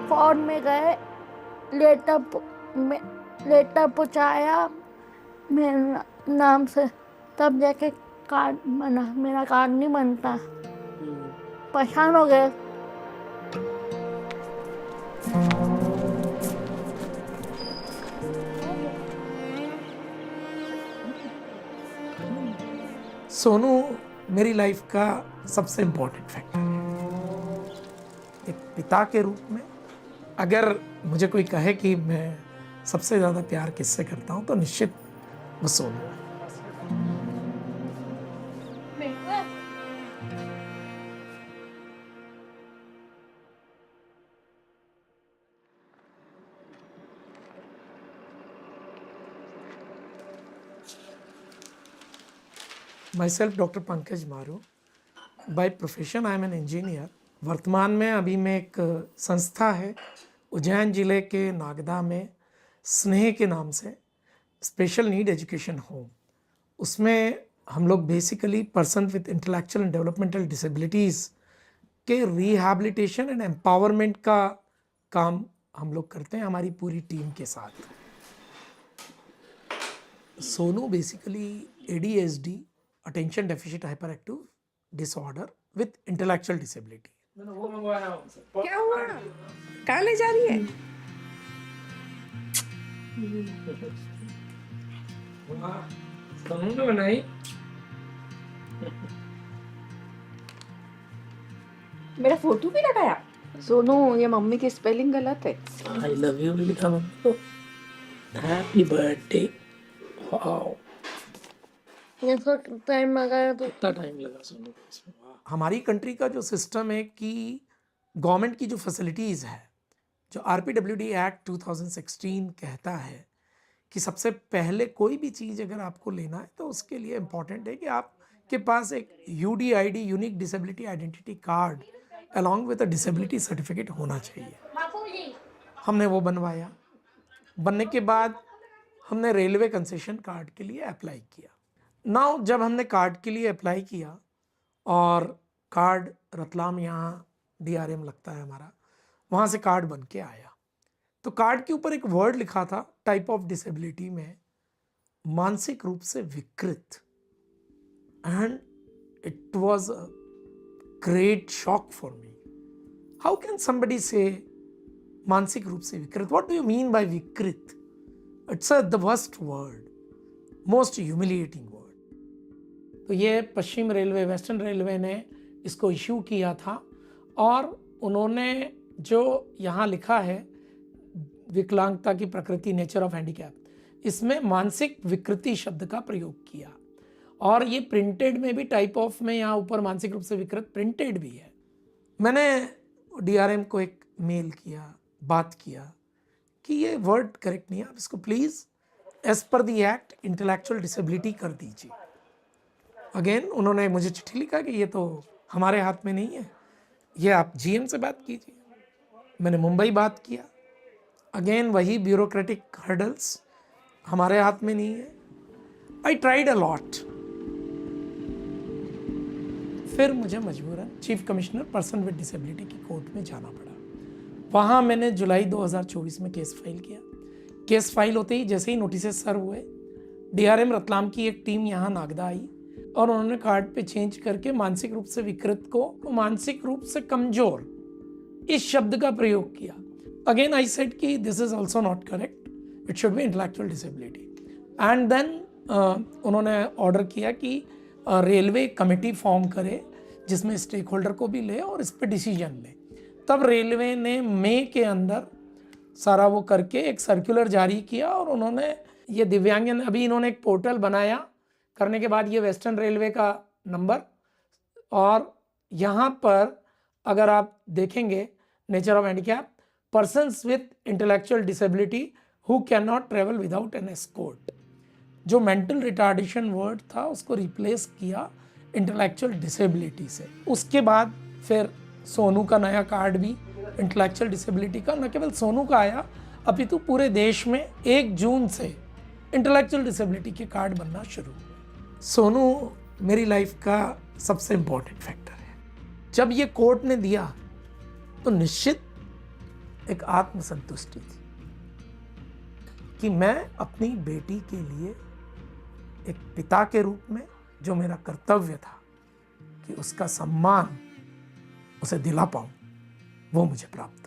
Phone में गए, letter पहुँचाया मेरे नाम से, तब जाके कार्ड बना। मेरा कार्ड नहीं बनता, परेशान हो गए। सोनू मेरी लाइफ का सबसे इम्पोर्टेंट फैक्टर है। एक पिता के रूप में अगर मुझे कोई कहे कि मैं सबसे ज़्यादा प्यार किससे करता हूँ तो निश्चित वो सोनू है। Myself डॉक्टर पंकज मारू, by profession I am an engineer. वर्तमान में अभी मैं एक संस्था है उज्जैन जिले के नागदा में, स्नेह के नाम से, स्पेशल नीड एजुकेशन होम। उसमें हम लोग basically person with intellectual and developmental disabilities के रिहैबिलिटेशन एंड एम्पावरमेंट का काम हम लोग करते हैं हमारी पूरी टीम के साथ। Sonu basically ADHD, attention deficient hyper active disorder with intellectual disability. क्या हुआ? कहाँ ले जा रही है? बनाई मेरा फोटो भी लगाया। सोनू, ये मम्मी की स्पेलिंग गलत है। आई लव यू लिखा मम्मी को। Happy birthday. वाओ, टाइम लगा तो कितना टाइम लगा सोनू को इसमें। हमारी कंट्री का जो सिस्टम है कि गवर्नमेंट की जो फैसिलिटीज़ है, जो RPWD एक्ट 2016 कहता है कि सबसे पहले कोई भी चीज़ अगर आपको लेना है तो उसके लिए इम्पॉर्टेंट है कि आपके पास एक UDID, unique disability identity card along with a disability certificate होना चाहिए। हमने वो बनवाया। बनने के बाद हमने रेलवे कंसेशन कार्ड के लिए अप्लाई किया। नाउ जब हमने कार्ड के लिए अप्लाई किया और कार्ड रतलाम, यहाँ DRM लगता है हमारा, वहाँ से कार्ड बन के आया, तो कार्ड के ऊपर एक वर्ड लिखा था टाइप ऑफ डिसेबिलिटी में, मानसिक रूप से विकृत। And it was a great shock for me. How can somebody say मानसिक रूप से विकृत? What do you mean by विकृत? It's the worst word, most humiliating word. तो ये पश्चिम रेलवे, वेस्टर्न रेलवे ने इसको इशू किया था और उन्होंने जो यहाँ लिखा है विकलांगता की प्रकृति, नेचर ऑफ हैंडीकैप, इसमें मानसिक विकृति शब्द का प्रयोग किया। और ये प्रिंटेड में भी टाइप ऑफ में यहाँ ऊपर मानसिक रूप से विकृत प्रिंटेड भी है। मैंने DRM को एक मेल किया, बात किया कि ये वर्ड करेक्ट नहीं है, आप इसको please as per the act intellectual disability कर दीजिए। अगेन उन्होंने मुझे चिट्ठी लिखा कि ये तो हमारे हाथ में नहीं है, ये आप GM से बात कीजिए। मैंने मुंबई बात किया, अगेन वही ब्यूरोक्रेटिक हर्डल्स, हमारे हाथ में नहीं है। I tried a lot. फिर मुझे मजबूरन chief commissioner person with disability की कोर्ट में जाना पड़ा। वहाँ मैंने जुलाई 2024 में केस फाइल किया। केस फाइल होते ही जैसे ही नोटिस सर्व हुए, DRM रतलाम की एक टीम यहाँ नागदा आई और उन्होंने कार्ड पे चेंज करके मानसिक रूप से विकृत को मानसिक रूप से कमजोर इस शब्द का प्रयोग किया। अगेन आई सेड कि this is also not correct, it should be intellectual disability. And then उन्होंने ऑर्डर किया कि रेलवे कमेटी फॉर्म करे जिसमें स्टेक होल्डर को भी ले और इस पर डिसीजन ले। तब रेलवे ने मई के अंदर सारा वो करके एक सर्कुलर जारी किया और उन्होंने ये दिव्यांगजन, अभी इन्होंने एक पोर्टल बनाया, करने के बाद ये वेस्टर्न रेलवे का नंबर, और यहाँ पर अगर आप देखेंगे nature of handicap, persons with intellectual disability who can not travel without an escort. जो मेंटल रिटार्डेशन वर्ड था उसको रिप्लेस किया इंटेलेक्चुअल डिसेबिलिटी से। उसके बाद फिर सोनू का नया कार्ड भी इंटेलेक्चुअल डिसेबिलिटी का न केवल सोनू का आया, अपितु पूरे देश में 1 जून से इंटेलेक्चुअल डिसेबिलिटी के कार्ड बनना शुरू हुए। सोनू मेरी लाइफ का सबसे इंपॉर्टेंट फैक्टर है। जब ये कोर्ट ने दिया तो निश्चित एक आत्मसंतुष्टि थी कि मैं अपनी बेटी के लिए एक पिता के रूप में जो मेरा कर्तव्य था कि उसका सम्मान उसे दिला पाऊं, वो मुझे प्राप्त